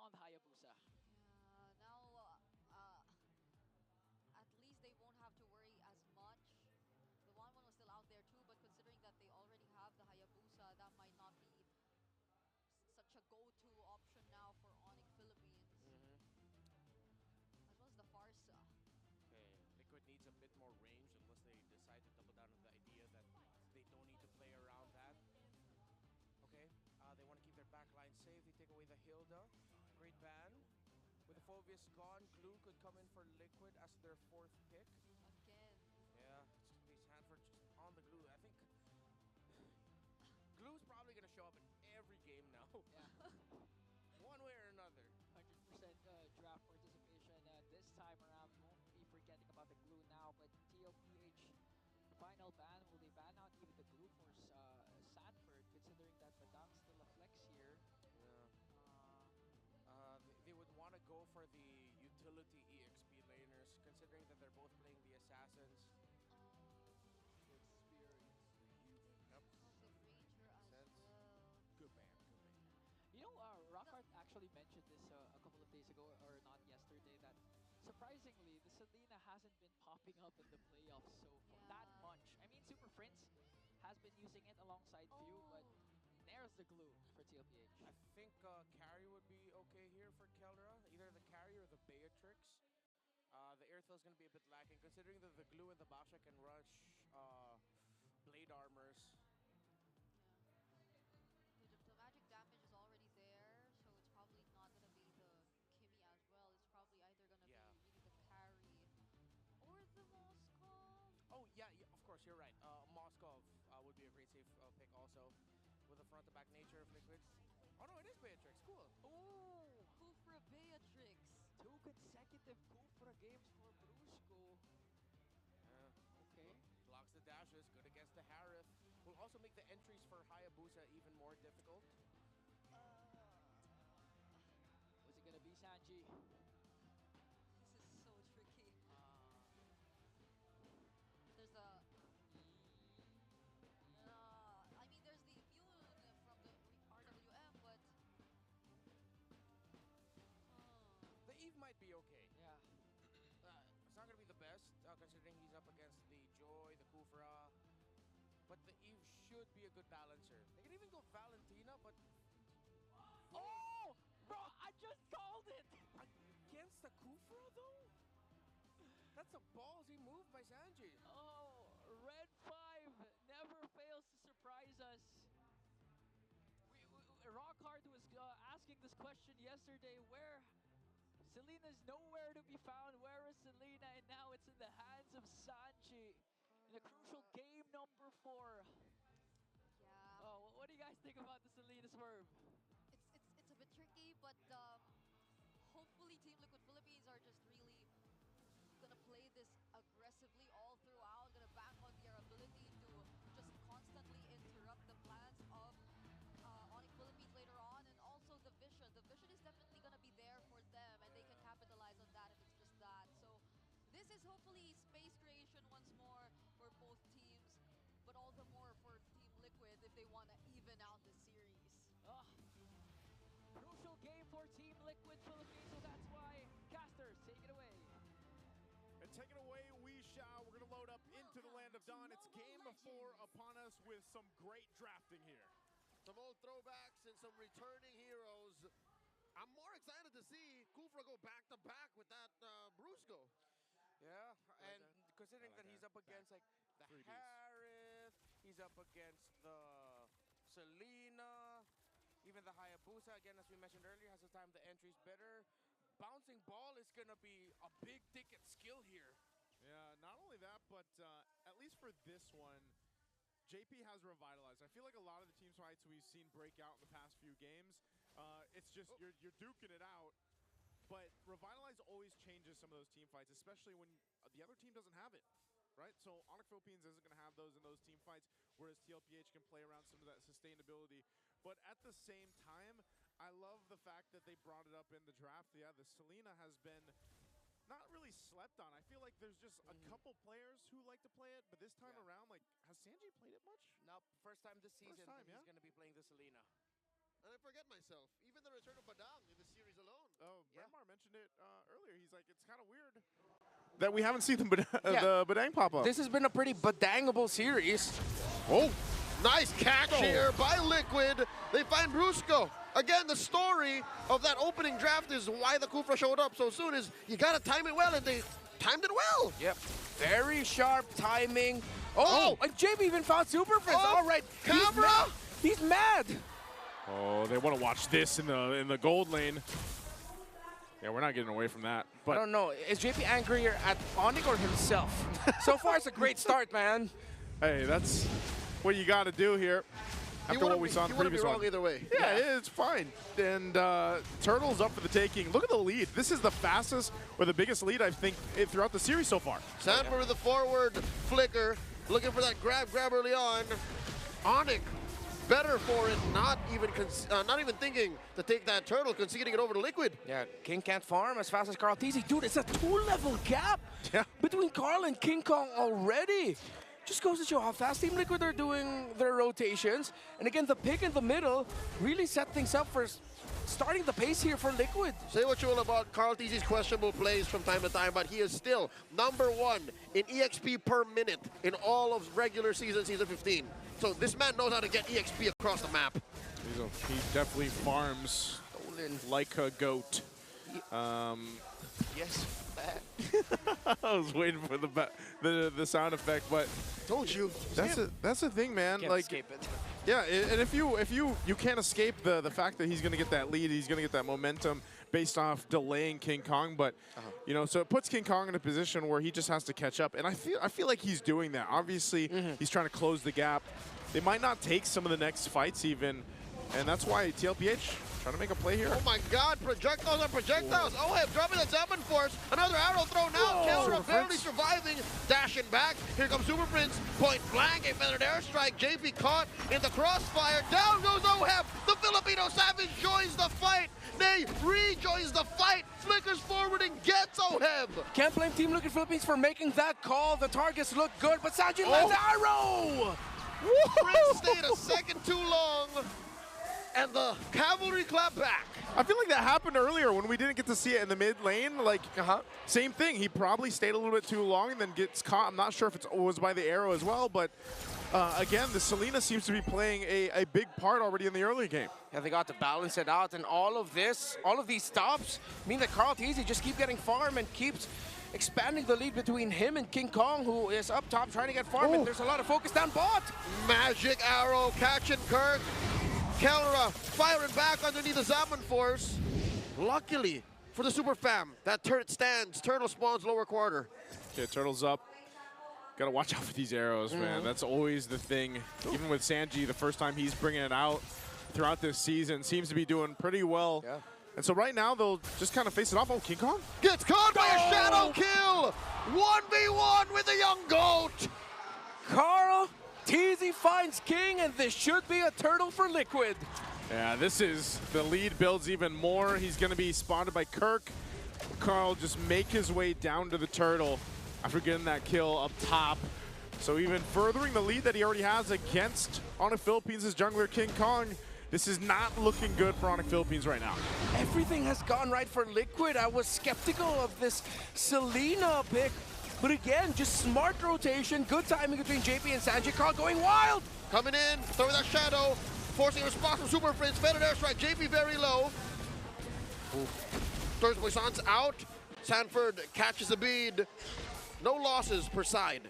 on the Hayabusa. Yeah, now at least they won't have to worry as much. The 1-1 was still out there too, but considering that they already have the Hayabusa, that might not be such a go-to option now for ONIC Philippines. As well as the Farsa. Okay, Liquid needs a bit more range unless they decide to double down on the idea that they don't need to play around that. Okay, they want to keep their backline safe. They take away the Hilda. Great ban. With the Phobius gone, Glue could come in for Liquid as their 4th pick. Again. Yeah, it's going to be Sanford just on the Glue. I think Glue's probably going to show up in every game now. Yeah. One way or another. 100% draft participation this time around. We won't be forgetting about the Glue now, but TLPH, the final ban, will they ban out even the Glue for Sanford, considering that Badang's still a flex here? Yeah. They would want to go for the utility EXP laners, considering that they're both playing the Assassins. Experience. Yep. Also Ranger as Sense. well. Good ban, good ban. You know, Rockhart actually mentioned this a couple of days ago, or not yesterday, that surprisingly, the Selena hasn't been popping up in the playoffs so far that much. I mean, Super Prince has been using it alongside Few, but there's the Glue for TLPH. I think carry would be okay here for Kelra, either the carry or the Beatrix. The airfield is going to be a bit lacking, considering that the Glue and the Basha can rush blade armors. The magic damage is already there, so it's probably not going to be the Kimmy as well. It's probably either going to be really the carry or the Moskov. Oh, yeah, of course, you're right. Moskov would be a great safe pick also, with the front-to-back nature of Liquid. Oh, no, it is Beatrix. Cool. Oh! Kufra Beatrix. 2 consecutive Kufra games for Brusco. Okay. Blocks the dashes, good against the Harith. Will also make the entries for Hayabusa even more difficult. Was it gonna be Sanji? This is so tricky. There's a... I mean, there's the immune from the RWM, but... The Eve might be okay. Yeah. It's not going to be the best, considering he's up against the Joy, the Kufra. But the Eve should be a good balancer. They can even go Valentina, but... Oh! Bro, I just called it! Against the Kufra, though? That's a ballsy move by Sanji. Oh, Red 5 never fails to surprise us. Rockhard was asking this question yesterday, where... Selena's nowhere to be found. Where is Selena? And now it's in the hands of Sanji in a crucial game number 4. Yeah. Oh, what do you guys think about the Selena swerve? It's a bit tricky, but hopefully Team Liquid Philippines are just really gonna play this aggressively all throughout. Gonna bank on their ability to just constantly interrupt the plans of ONIC Philippines later on, and also the vision. The vision is definitely going to be there for them, and they can capitalize on that if it's just that. So this is hopefully space creation once more for both teams, but all the more for Team Liquid if they want to even out the series. Crucial game for Team Liquid Philippines, so that's why Casters, take it away. And take it away, we shall. We're going to load up into the Land of Dawn. It's game 4 upon us with some great drafting here. Some old throwbacks and some returning heroes. I'm more excited to see Kufra go back-to-back with that Brusco. Yeah, and considering that he's up against like the Harith, he's up against the Selena, even the Hayabusa, again, as we mentioned earlier, has the time the entry's better. Bouncing ball is going to be a big ticket skill here. Yeah, not only that, but at least for this one, JP has revitalized. I feel like a lot of the team fights we've seen break out in the past few games, it's just you're duking it out. But Revitalize always changes some of those team fights, especially when the other team doesn't have it, right? So ONIC Philippines isn't going to have those in those team fights, whereas TLPH can play around some of that sustainability. But at the same time, I love the fact that they brought it up in the draft. Yeah, the Selena has been not really slept on. I feel like there's just a couple players who like to play it, but this time around, like, has Sanji played it much? Nope, first time this season he's going to be playing the Selena. And I forget myself, even the return of Badang in the series alone. Oh, Brandmar mentioned it earlier. He's like, it's kind of weird that we haven't seen the Badang pop up. This has been a pretty badangable series. Oh, nice catch here by Liquid. They find Brusco. Again, the story of that opening draft is why the Kufra showed up so soon is you got to time it well, and they timed it well. Yep, very sharp timing. Oh, and JB even found Super Friends. All right, camera. He's mad. Oh, they want to watch this in the gold lane. Yeah, we're not getting away from that. But I don't know. Is JP angrier at ONIC or himself? So far, it's a great start, man. Hey, that's what you got to do here. After what we saw in the previous one. Either way. Yeah, it's fine. And Turtle's up for the taking. Look at the lead. This is the fastest or the biggest lead, I think, throughout the series so far. Sanford with the forward flicker, looking for that grab early on. ONIC, better for it, not even thinking to take that Turtle, conceding it over to Liquid. Yeah, King can't farm as fast as Carl Teasy. Dude, it's a 2-level gap between Carl and King Kong already. Just goes to show how fast Team Liquid are doing their rotations. And again, the pick in the middle really set things up for starting the pace here for Liquid. Say what you will about Carl Teasy's questionable plays from time to time, but he is still #1 in EXP per minute in all of regular season 15. So this man knows how to get EXP across the map. He definitely farms like a goat. Yes, I was waiting for the sound effect, but told you. That's the thing, man. Can't like, escape it. Yeah, and if you can't escape the fact that he's gonna get that lead, he's gonna get that momentum based off delaying King Kong, but you know, so it puts King Kong in a position where he just has to catch up, and I feel like he's doing that. Obviously, he's trying to close the gap. They might not take some of the next fights even, and that's why TLPH trying to make a play here. Oh my God, projectiles on projectiles. OHEB dropping the Zeppelin Force. Another arrow thrown out. Kelra barely surviving, dashing back. Here comes Super Prince, point blank, a feathered airstrike. JP caught in the crossfire. Down goes OHEB. The Filipino Savage joins the fight. Nay, rejoins the fight. Flickers forward and gets OHEB. Can't blame Team Liquid Philippines for making that call. The targets look good, but Sanjin lands arrow. Prince stayed a second too long. And the cavalry clap back. I feel like that happened earlier when we didn't get to see it in the mid lane. Like, same thing. He probably stayed a little bit too long and then gets caught. I'm not sure if it was by the arrow as well, but again, the Selena seems to be playing a big part already in the early game. Yeah, they got to balance it out, and all of these stops mean that Carl Teasy just keep getting farm and keeps expanding the lead between him and King Kong, who is up top trying to get farm, and there's a lot of focus down bot. Magic arrow catching Kirk. Kelra firing back underneath the Zaman Force. Luckily for the Super Fam, that turret stands. Turtle spawns lower quarter. Okay, Turtle's up. Gotta watch out for these arrows, man. That's always the thing. Even with Sanji, the first time he's bringing it out throughout this season, seems to be doing pretty well. Yeah. And so right now, they'll just kind of face it off. Oh, King Kong? Gets caught by a shadow kill. 1v1 with the young goat. Carl Teasy finds King, and this should be a turtle for Liquid. Yeah, this is, the lead builds even more. He's gonna be spotted by Kirk. Carl just make his way down to the turtle after getting that kill up top. So even furthering the lead that he already has against ONIC Philippines' jungler King Kong. This is not looking good for ONIC Philippines right now. Everything has gone right for Liquid. I was skeptical of this Selena pick, but again, just smart rotation, good timing between JP and Sanji. Carl going wild. Coming in, throwing that shadow, forcing a response from Super Prince. Feathered airstrike, JP very low. Third Poisson's out. Sanford catches the bead. No losses per side.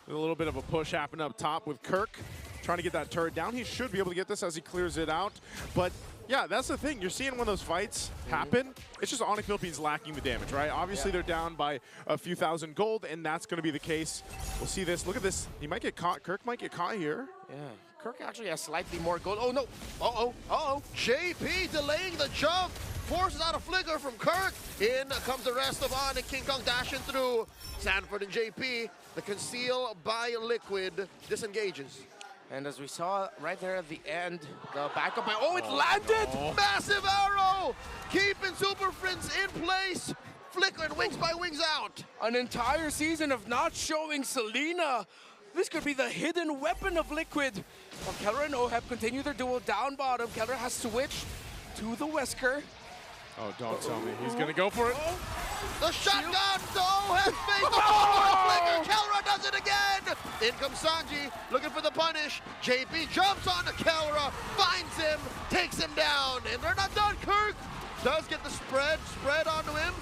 A little bit of a push happened up top with Kirk trying to get that turret down. He should be able to get this as he clears it out. But yeah, that's the thing. You're seeing when those fights happen, it's just ONIC Philippines lacking the damage, right? Obviously, they're down by a few thousand gold, and that's going to be the case. We'll see this. Look at this. He might get caught. Kirk might get caught here. Yeah, Kirk actually has slightly more gold. Oh, no. Uh-oh. JP delaying the jump. Forces out a flicker from Kirk. In comes the rest of ONIC. King Kong dashing through. Sanford and JP. The conceal by Liquid disengages. And as we saw right there at the end, the backup by, it landed! Massive arrow! Keeping Super Friends in place. Flickering wings by wings out. An entire season of not showing Selena. This could be the hidden weapon of Liquid. While Keller and OHEB continue their duel down bottom, Keller has switched to the Wesker. Oh, don't tell me. He's going to go for it. The shotgun! Oh, has made the forward flicker! Kelra does it again! In comes Sanji, looking for the punish. JP jumps onto Kelra, finds him, takes him down, and they're not done. Kirk does get the spread onto him.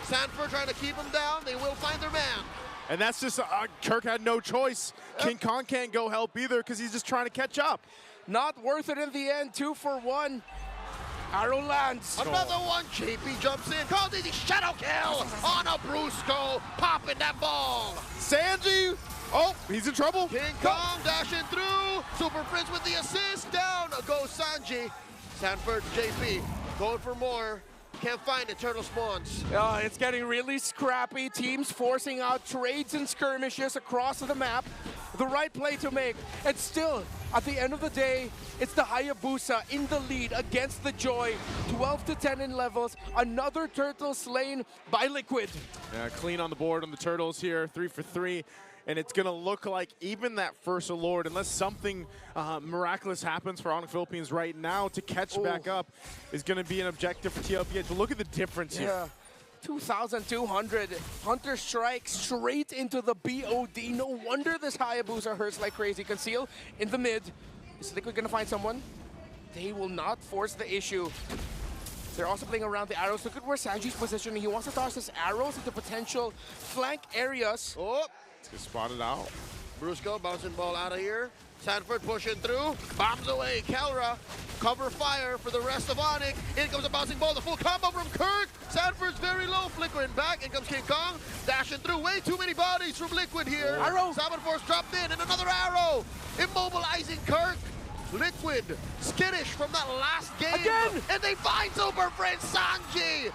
Sanford trying to keep him down. They will find their man. And that's just, Kirk had no choice. King Kong can't go help either because he's just trying to catch up. Not worth it in the end, 2 for 1. Arrow lands. Another one, JP jumps in, calls easy shadow kill on a Brusco, popping that ball. Sanji, oh, he's in trouble. King Kong dashing through, Super Prince with the assist, down goes Sanji. Sanford, JP, going for more. Can't find Eternal Spawns. It's getting really scrappy. Teams forcing out trades and skirmishes across the map. The right play to make. And still, at the end of the day, it's the Hayabusa in the lead against the Joy. 12 to 10 in levels. Another turtle slain by Liquid. Yeah, clean on the board on the Turtles here, 3 for 3. And it's going to look like even that first Lord, unless something miraculous happens for ONIC Philippines right now to catch back up, is going to be an objective for TLPH. But look at the difference here. 2,200. Hunter strike straight into the BOD. No wonder this Hayabusa hurts like crazy. Conceal in the mid. Is Liquid going to find someone? They will not force the issue. They're also playing around the arrows. Look at where Sanji's positioning. He wants to toss his arrows into potential flank areas. Oh, Let's get spotted out. Brusco bouncing ball out of here. Sanford pushing through, bombs away. Kelra, cover fire for the rest of ONIC. In comes a bouncing ball, the full combo from Kirk. Sanford's very low, flickering back. In comes King Kong, dashing through. Way too many bodies from Liquid here. Arrow. Salmon Force dropped in, and another arrow. Immobilizing Kirk. Liquid, skittish from that last game. Again. And they find Super Friend Sanji.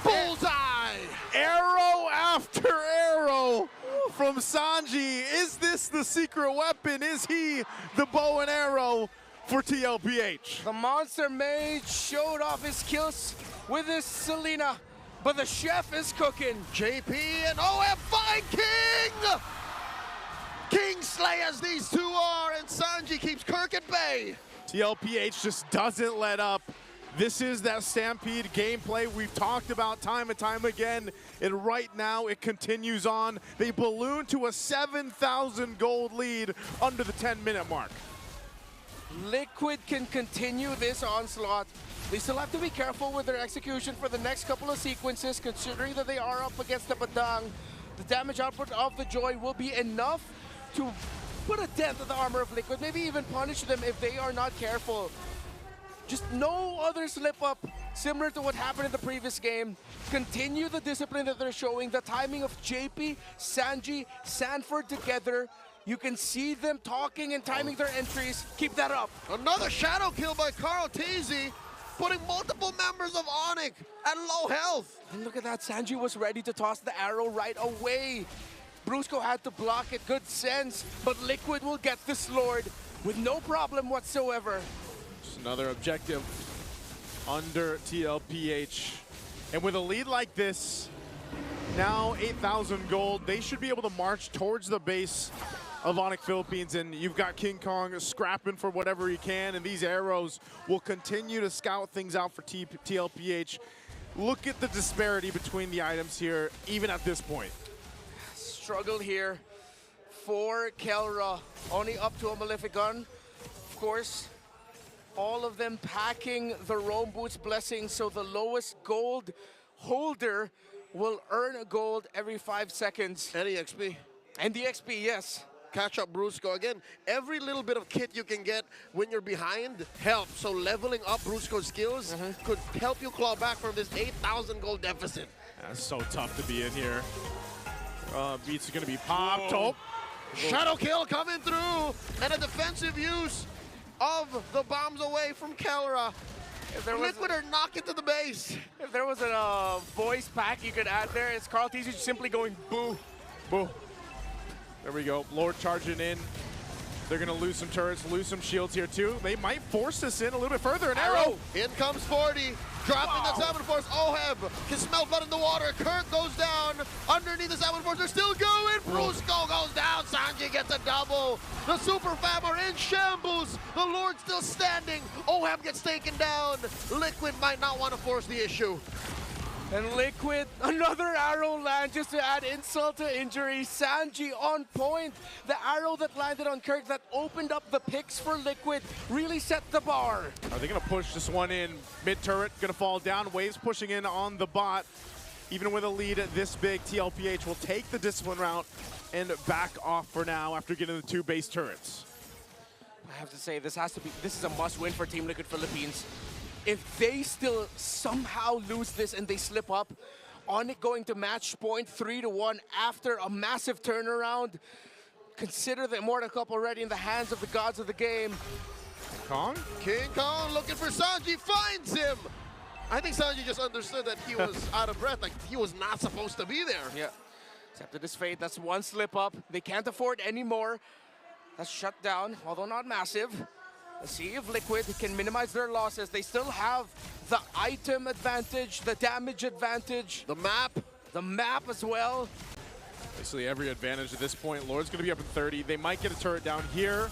Bullseye. Arrow after arrow from Sanji. Is this the secret weapon? Is he the bow and arrow for TLPH? The Monster Mage showed off his kills with his Selena, but the chef is cooking. JP and OF find King! King Slayers these two are, and Sanji keeps Kirk at bay. TLPH just doesn't let up. This is that Stampede gameplay we've talked about time and time again, and right now it continues on. They balloon to a 7,000 gold lead under the 10-minute mark. Liquid can continue this onslaught. They still have to be careful with their execution for the next couple of sequences, considering that they are up against the Badang. The damage output of the Joy will be enough to put a dent in the armor of Liquid, maybe even punish them if they are not careful. Just no other slip up, similar to what happened in the previous game. Continue the discipline that they're showing, the timing of JP, Sanji, Sanford together. You can see them talking and timing their entries. Keep that up. Another shadow kill by Carl Teasy, putting multiple members of ONIC at low health. And look at that, Sanji was ready to toss the arrow right away. Brusco had to block it, good sense, but Liquid will get this Lord with no problem whatsoever. Another objective under TLPH. And with a lead like this, now 8,000 gold, they should be able to march towards the base of ONIC Philippines, and you've got King Kong scrapping for whatever he can, and these arrows will continue to scout things out for TLPH. Look at the disparity between the items here, even at this point. Struggle here for Kelra, only up to a Malefic Gun. Of course, all of them packing the Rome Boots Blessing, so the lowest gold holder will earn a gold every 5 seconds. Any XP. And the XP, yes. Catch up Brusco. Again, every little bit of kit you can get when you're behind helps. So leveling up Brusco's skills could help you claw back from this 8,000 gold deficit. That's so tough to be in here. Beats are going to be popped. Oh. Shadow kill coming through, and a defensive use of the bombs away from Kelra. Liquid are knocking to the base. If there was a voice pack you could add there, it's Carl Teasy simply going boo. Boo. There we go. Lord charging in. They're going to lose some turrets, lose some shields here too. They might force this in a little bit further. An arrow. In comes 40. Dropping the Salmon Force. Oheb can smell blood in the water. Kirk goes down. Underneath the Salmon Force, they're still going. Brusco goes down. Sanji gets the double. The Super Fam are in shambles. The Lord still standing. OHEB gets taken down. Liquid might not want to force the issue. And Liquid, another arrow land just to add insult to injury. Sanji on point. The arrow that landed on Kirk that opened up the picks for Liquid really set the bar. Are they going to push this one in? Mid-turret going to fall down. Waves pushing in on the bot. Even with a lead this big, TLPH will take the discipline route and back off for now after getting the 2 base turrets. I have to say, this is a must-win for Team Liquid Philippines. If they still somehow lose this and they slip up, ONIC going to match point 3-1 after a massive turnaround. Consider the Immortal Cup already in the hands of the gods of the game. Kong? King Kong looking for Sanji, finds him! I think Sanji just understood that he was out of breath, like he was not supposed to be there. Yeah, accepted his fate. That's one slip up. They can't afford any more. That's shut down, although not massive. Let's see if Liquid can minimize their losses. They still have the item advantage, the damage advantage. The map as well. Basically every advantage at this point. Lord's going to be up in 30. They might get a turret down here.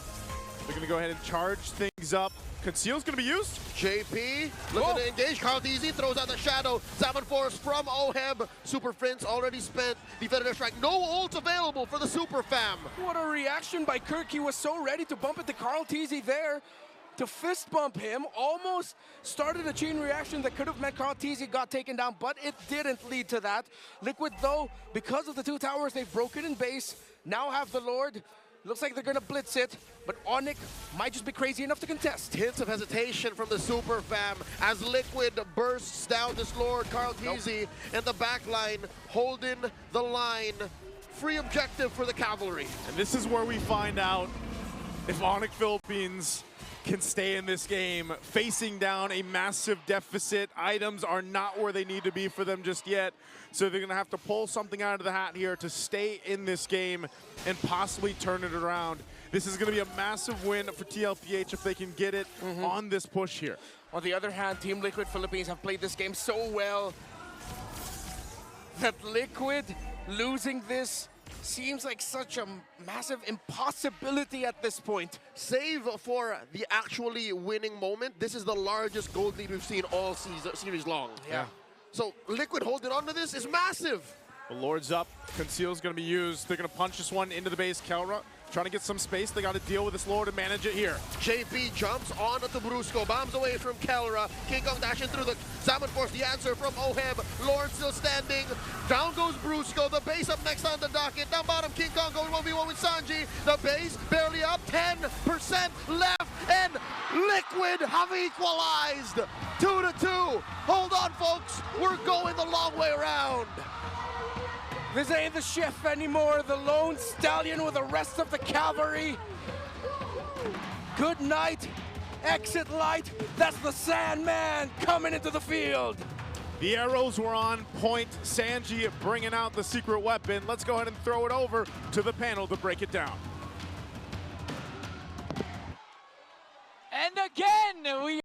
They're going to go ahead and charge things up. Conceal's going to be used. JP looking to engage. KarlTzy throws out the shadow. Salmon Force from OHEB. Super Prince already spent the Defender Strike. No ult available for the Super Fam. What a reaction by Kirk. He was so ready to bump into KarlTzy there. To fist bump him, almost started a chain reaction that could have meant KarlTzy got taken down, but it didn't lead to that. Liquid, though, because of the 2 towers, they've broken in base, now have the Lord. Looks like they're gonna blitz it, but ONIC might just be crazy enough to contest. Hints of hesitation from the Super Fam as Liquid bursts down this Lord. KarlTzy and the back line holding the line. Free objective for the Cavalry. And this is where we find out if ONIC Philippines can stay in this game, facing down a massive deficit. Items are not where they need to be for them just yet. So they're gonna have to pull something out of the hat here to stay in this game and possibly turn it around. This is gonna be a massive win for TLPH if they can get it on this push here. On the other hand, Team Liquid Philippines have played this game so well that Liquid losing this seems like such a massive impossibility at this point. Save for the actually winning moment, this is the largest gold lead we've seen all series long. Yeah. So Liquid holding on to this is massive. The Lord's up. Conceal's going to be used. They're going to punch this one into the base. Kelra trying to get some space. They got to deal with this Lord and manage it here. JP jumps on to Brusco, bombs away from Kelra. King Kong dashing through the Salmon Force, the answer from OHEB. Lord still standing. Down goes Brusco. The base up next on the docket. Down bottom, King Kong going 1v1 with Sanji. The base barely up, 10% left, and Liquid have equalized. 2-2. Hold on, folks. We're going the long way around. This ain't the chef anymore, the lone stallion with the rest of the cavalry. Good night, exit light, that's the Sandman coming into the field. The arrows were on point. Sanji bringing out the secret weapon. Let's go ahead and throw it over to the panel to break it down. And again, we